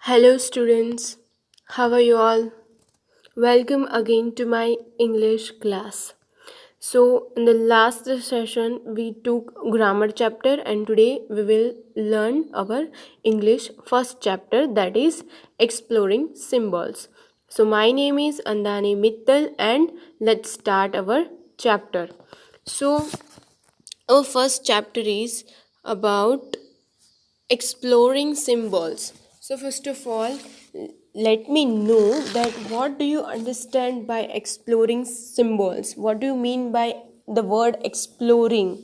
Hello, students. How are you all? Welcome again to my English class. So, in the last session, we took grammar chapter, and today we will learn our English first chapter, that is exploring symbols. So, my name is Andani Mittal, and let's start our chapter. So, our first chapter is about exploring symbols. So first of all, let me know that what do you understand by exploring symbols? What do you mean by the word exploring?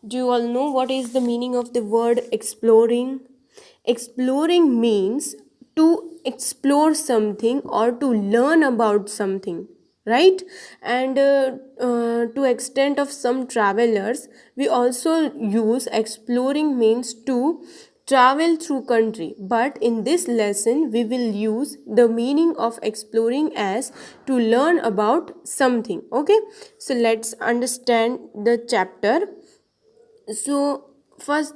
Do you all know what is the meaning of the word exploring? Exploring means to explore something or to learn about something, right? And to extent of some travelers, we also use exploring means to travel through country, but in this lesson we will use the meaning of exploring as to learn about something. Okay, so let's understand the chapter. So first,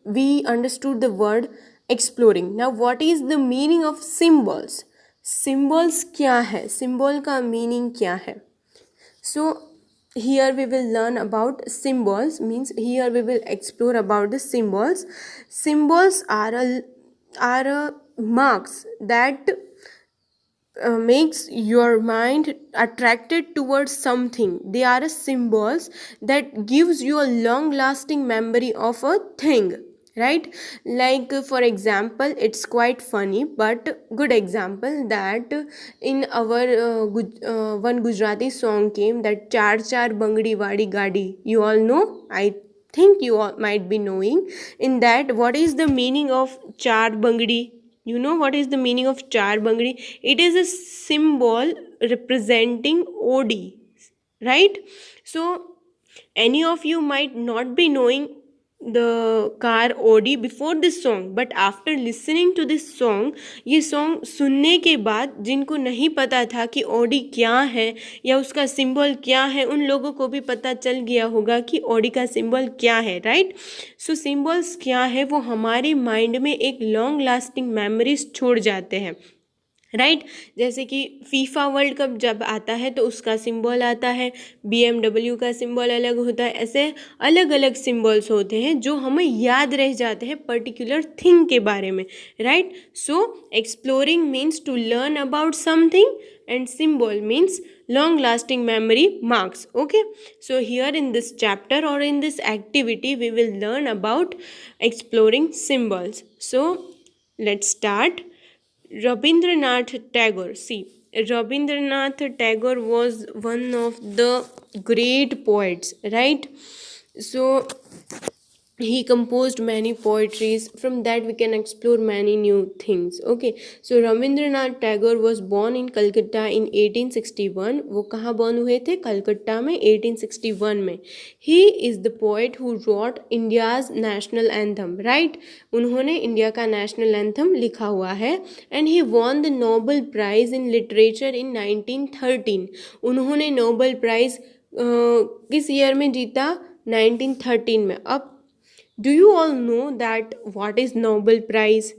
we understood the word exploring. Now what is the meaning of symbols? Symbols क्या है? Symbol का meaning क्या है? So here we will learn about symbols, means here we will explore about the symbols. Symbols are marks that makes your mind attracted towards something. They are symbols that gives you a long lasting memory of a thing, right? Like for example, it's quite funny but good example that in our one Gujarati song came, that char char bangdi wadi gadi. You all know, I think you all might be knowing. In that, what is the meaning of char bangdi? You know what is the meaning of char bangdi? It is a symbol representing OD, right? So any of you might not be knowing the car OD before this song, but after listening to this song, ये song सुनने के बाद जिनको नहीं पता था कि OD क्या है या उसका सिंबल क्या है, उन लोगों को भी पता चल गया होगा कि OD का सिंबल क्या है, राइट? सो सिंबल्स क्या है, वो हमारे माइंड में एक लॉन्ग लास्टिंग मेमोरीज छोड़ जाते हैं, राइट? जैसे कि फीफा वर्ल्ड कप जब आता है तो उसका सिंबल आता है, BMW का सिंबल अलग होता है, ऐसे अलग अलग सिंबल्स होते हैं जो हमें याद रह जाते हैं पर्टिकुलर थिंग के बारे में, right? So exploring means to learn about something and symbol means long lasting memory marks. Okay, so here in this chapter or in this activity we will learn about exploring symbols. So let's start. Rabindranath Tagore. See, Rabindranath Tagore was one of the great poets, right? So he composed many poetries. From that we can explore many new things. Okay, so Rabindranath Tagore was born in Calcutta in 1861. वो कहाँ born हुए थे? कलकत्ता में 1861 में. He is the poet who wrote India's national anthem, right? उन्होंने India का national anthem लिखा हुआ है. And he won the Nobel Prize in Literature in 1913. उन्होंने Nobel Prize किस ईयर में जीता? 1913 में. अब do you all know that what is Nobel prize?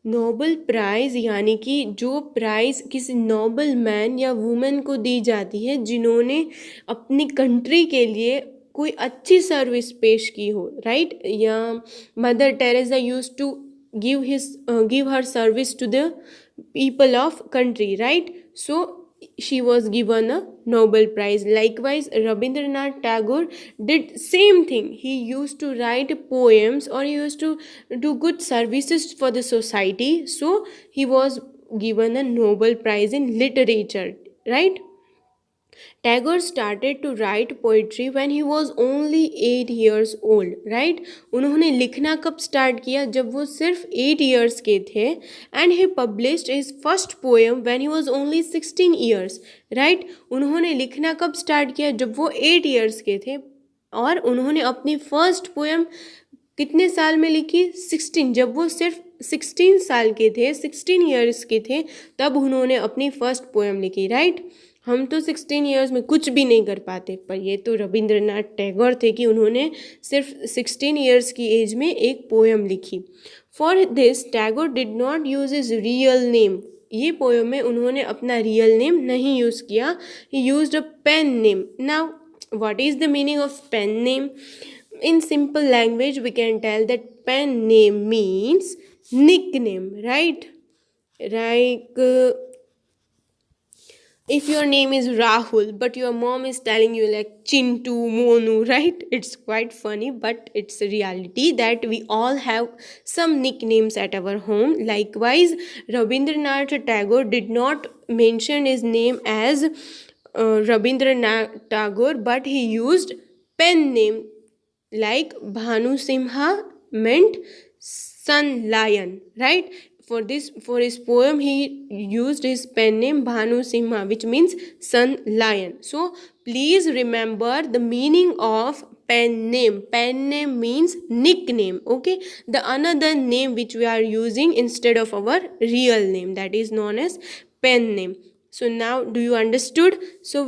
Nobel prize यानी कि जो प्राइज़ किसी नोबल मैन या वुमेन को दी जाती है जिन्होंने अपनी कंट्री के लिए कोई अच्छी सर्विस पेश की हो, राइट? या Mother Teresa use to give her service to the people of country, right? So she was given a Nobel Prize. Likewise, Rabindranath Tagore did same thing. He used to write poems or he used to do good services for the society. So he was given a Nobel Prize in literature, right? Tagore started to write poetry when he was only 8 years old, right? उन्होंने लिखना कब start किया? जब वो सिर्फ 8 years के थे. And he published his first poem when he was only 16 years, right? उन्होंने लिखना कब स्टार्ट किया? जब वो 8 years के थे. और उन्होंने अपनी फर्स्ट पोएम कितने साल में लिखी? 16. जब वो सिर्फ 16 साल के थे, 16 years के थे, तब उन्होंने अपनी फर्स्ट पोएम लिखी, राइट? हम तो 16 ईयर्स में कुछ भी नहीं कर पाते, पर ये तो रविंद्रनाथ टैगोर थे कि उन्होंने सिर्फ 16 ईयर्स की एज में एक पोएम लिखी। For this Tagore did not use his real name. ये पोएम में उन्होंने अपना रियल नेम नहीं यूज़ किया, he used a pen name. Now what is the meaning of pen name? In simple language we can tell that pen name means nickname, right? Like if your name is Rahul but your mom is telling you like Chintu, Monu, right? It's quite funny, but it's a reality that we all have some nicknames at our home. Likewise, Rabindranath Tagore did not mention his name as Rabindranath Tagore, but he used pen name. Like Bhanu Simha meant sun lion, right? For his poem he used his pen name Bhanu Simha, which means sun lion. So please remember the meaning of pen name. Pen name means nickname, okay? The another name which we are using instead of our real name, that is known as pen name. So now do you understood? So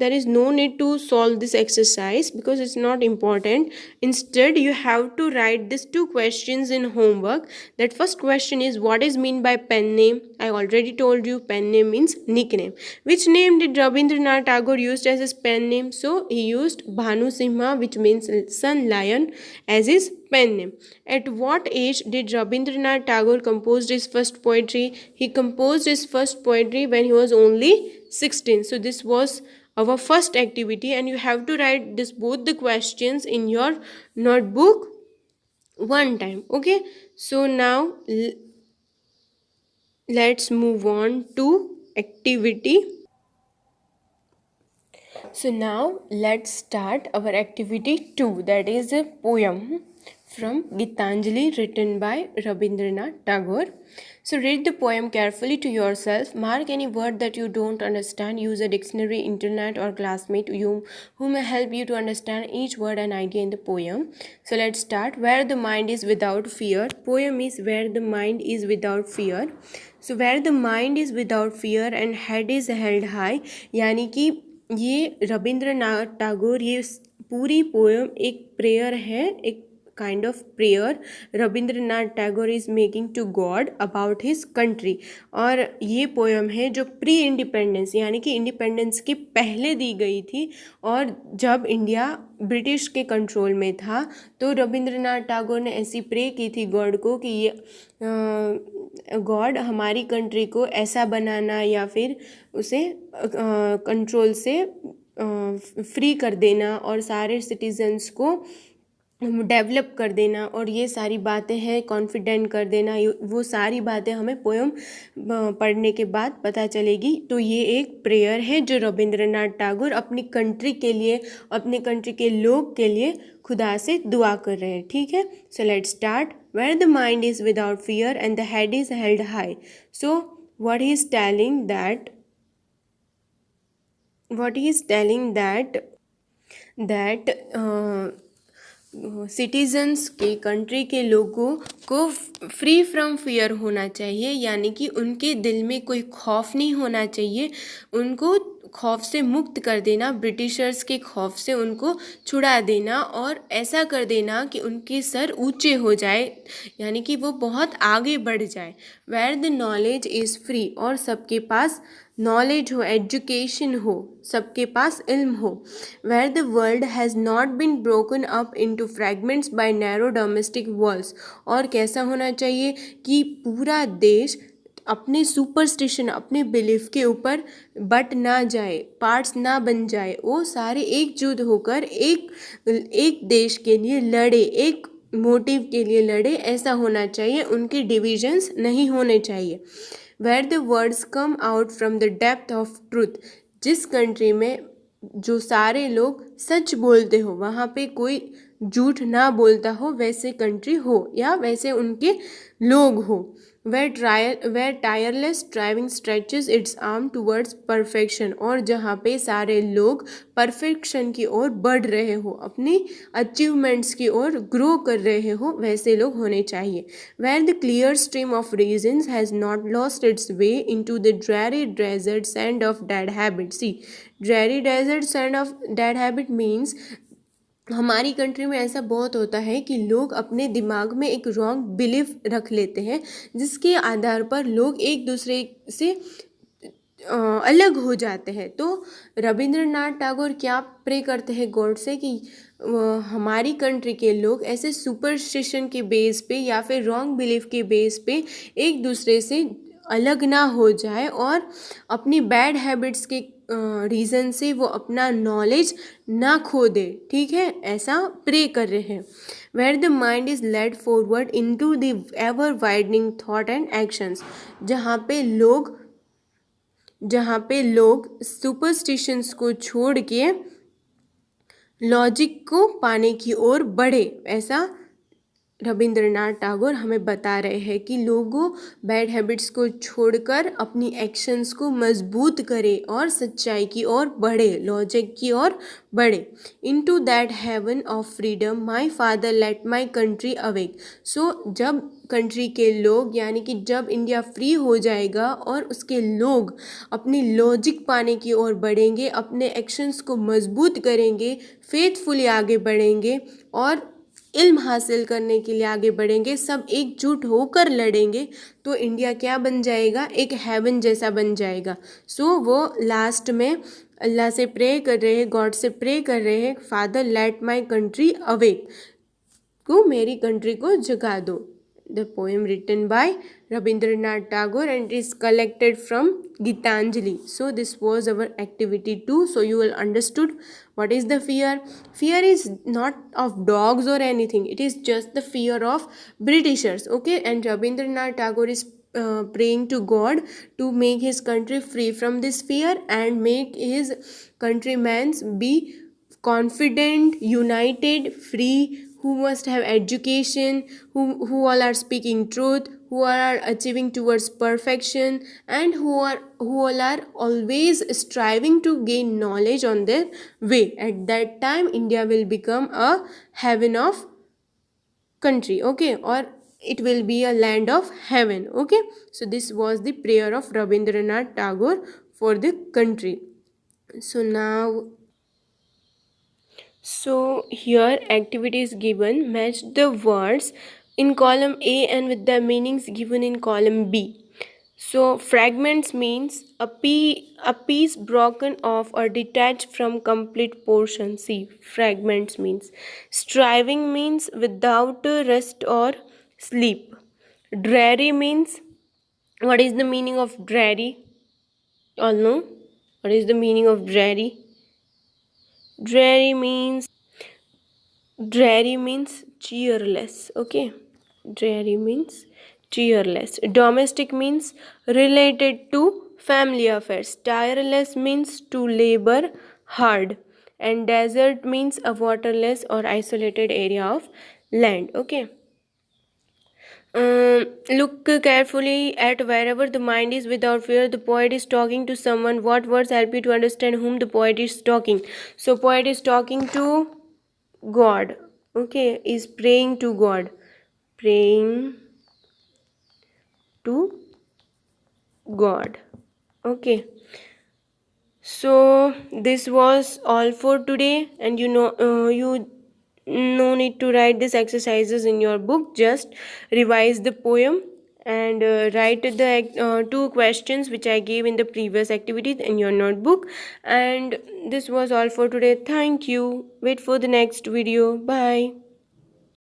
there is no need to solve this exercise because it's not important. Instead you have to write these two questions in homework. That first question is, what is mean by pen name? I already told you pen name means nickname. Which name did Rabindranath Tagore used as his pen name? So he used Bhanu Simha, which means sun lion, as his pen name. At what age did Rabindranath Tagore compose his first poetry? He composed his first poetry when he was only 16. So this was our first activity, and you have to write this both the questions in your notebook one time, okay? So now let's move on to activity. So now let's start our activity 2, that is a poem from Gitanjali written by Rabindranath Tagore. So read the poem carefully to yourself. Mark any word that you don't understand. Use a dictionary, internet or classmate who may help you to understand each word and idea in the poem. So let's start. Where the mind is without fear. Poem is where the mind is without fear. So where the mind is without fear and head is held high, यानी कि ये रविंद्रनाथ टैगोर, ये पूरी poem एक prayer है, एक kind of prayer Rabindranath Tagore is making to God about his country. और ये पोएम है जो प्री इंडिपेंडेंस यानी कि इंडिपेंडेंस के पहले दी गई थी, और जब इंडिया ब्रिटिश के कंट्रोल में था तो रविंद्रनाथ टैगोर ने ऐसी प्रे की थी गॉड को कि ये गॉड हमारी कंट्री को ऐसा बनाना या फिर उसे कंट्रोल से फ्री कर देना और सारे सिटीजन्स को डेवलप कर देना, और ये सारी बातें हैं कॉन्फिडेंट कर देना। वो सारी बातें हमें पोएम पढ़ने के बाद पता चलेगी। तो ये एक प्रेयर है जो रविंद्रनाथ टैगोर अपनी कंट्री के लिए, अपने कंट्री के लोग के लिए खुदा से दुआ कर रहे हैं, ठीक है? So let's start. Where the mind is without fear and the head is held high. So what he is telling that citizens के कंट्री के लोगों को फ्री फ्रॉम फियर होना चाहिए, यानी कि उनके दिल में कोई खौफ नहीं होना चाहिए, उनको खौफ से मुक्त कर देना, ब्रिटिशर्स के खौफ से उनको छुड़ा देना और ऐसा कर देना कि उनके सर ऊंचे हो जाए, यानी कि वो बहुत आगे बढ़ जाए। Where the knowledge is free, और सबके पास नॉलेज हो, एजुकेशन हो, सबके पास इल्म हो। Where the world has not been broken up into fragments by narrow domestic walls, और कैसा होना चाहिए कि पूरा देश अपने सुपरस्टिशन, अपने बिलीफ के ऊपर बट ना जाए, पार्ट्स ना बन जाए, वो सारे एकजुट होकर एक देश के लिए लड़े, एक मोटिव के लिए लड़े, ऐसा होना चाहिए, उनके डिविजन्स नहीं होने चाहिए। Where the words come out from the depth of truth, जिस कंट्री में जो सारे लोग सच बोलते हो, वहाँ पे कोई झूठ ना बोलता हो वैसे कंट्री हो या वैसे उनके लोग हो। Where tireless driving stretches its arm towards perfection, और जहाँ पे सारे लोग परफेक्शन की ओर बढ़ रहे हो, अपनी अचीवमेंट्स की ओर ग्रो कर रहे हो, वैसे लोग होने चाहिए। Where the clear stream of reasons has not lost its way into the dreary desert sand of dead habit. See, dreary desert sand of dead habit means हमारी कंट्री में ऐसा बहुत होता है कि लोग अपने दिमाग में एक रॉन्ग बिलीफ रख लेते हैं, जिसके आधार पर लोग एक दूसरे से अलग हो जाते हैं। तो रविंद्रनाथ टैगोर क्या प्रे करते हैं गॉड से कि हमारी कंट्री के लोग ऐसे सुपरस्टिशन के बेस पे या फिर रॉन्ग बिलीफ के बेस पे एक दूसरे से अलग ना हो जाए और अपनी बैड हैबिट्स के रीज़न से वो अपना नॉलेज ना खो दे। ठीक है, ऐसा प्रे कर रहे हैं। Where the mind is led forward into the ever widening thought and actions, जहाँ पे लोग सुपरस्टिशंस को छोड़ के लॉजिक को पाने की ओर बढ़े, ऐसा रविंद्रनाथ टैगोर हमें बता रहे हैं कि लोगों बैड हैबिट्स को छोड़कर अपनी एक्शंस को मजबूत करें और सच्चाई की ओर बढ़े, लॉजिक की ओर बढ़े। Into that heaven of freedom my father let my country awake. So जब कंट्री के लोग, यानी कि जब इंडिया फ्री हो जाएगा और उसके लोग अपनी लॉजिक पाने की ओर बढ़ेंगे, अपने एक्शंस को मजबूत करेंगे, फेथफुली आगे बढ़ेंगे और इल्म हासिल करने के लिए आगे बढ़ेंगे, सब एकजुट होकर लड़ेंगे, तो इंडिया क्या बन जाएगा, एक हेवन जैसा बन जाएगा। सो वो लास्ट में अल्लाह से प्रे कर रहे हैं, गॉड से प्रे कर रहे हैं, father let my country awake, को मेरी कंट्री को जगा दो। The poem written by Rabindranath Tagore and is collected from Gitanjali. So this was our activity 2. So you will understood what is the fear. Fear is not of dogs or anything. It is just the fear of Britishers. Okay, and Rabindranath Tagore is praying to God to make his country free from this fear and make his countrymen be confident, united, free, who must have education, who all are speaking truth, who are achieving towards perfection, and who all are always striving to gain knowledge on their way. At that time India will become a heaven of country, okay, or it will be a land of heaven. Okay, so this was the prayer of Rabindranath Tagore for the country. So here activity is given, match the words in column A and with the meanings given in column B. So fragments means a piece broken off or detached from complete portion. See, fragments means. Striving means without rest or sleep. Dreary means, what is the meaning of dreary? All know what is the meaning of dreary? Dreary means cheerless. Okay, dreary means cheerless. Domestic means related to family affairs. Tireless means to labor hard, and desert means a waterless or isolated area of land. Okay. Look carefully at wherever the mind is without fear. The poet is talking to someone. What words help you to understand whom the poet is talking? So poet is talking to God. Okay, is praying to God. Praying to God. Okay. So this was all for today, and you no need to write these exercises in your book. Just revise the poem and write the 2 questions which I gave in the previous activities in your notebook. And this was all for today. Thank you. Wait for the next video. Bye.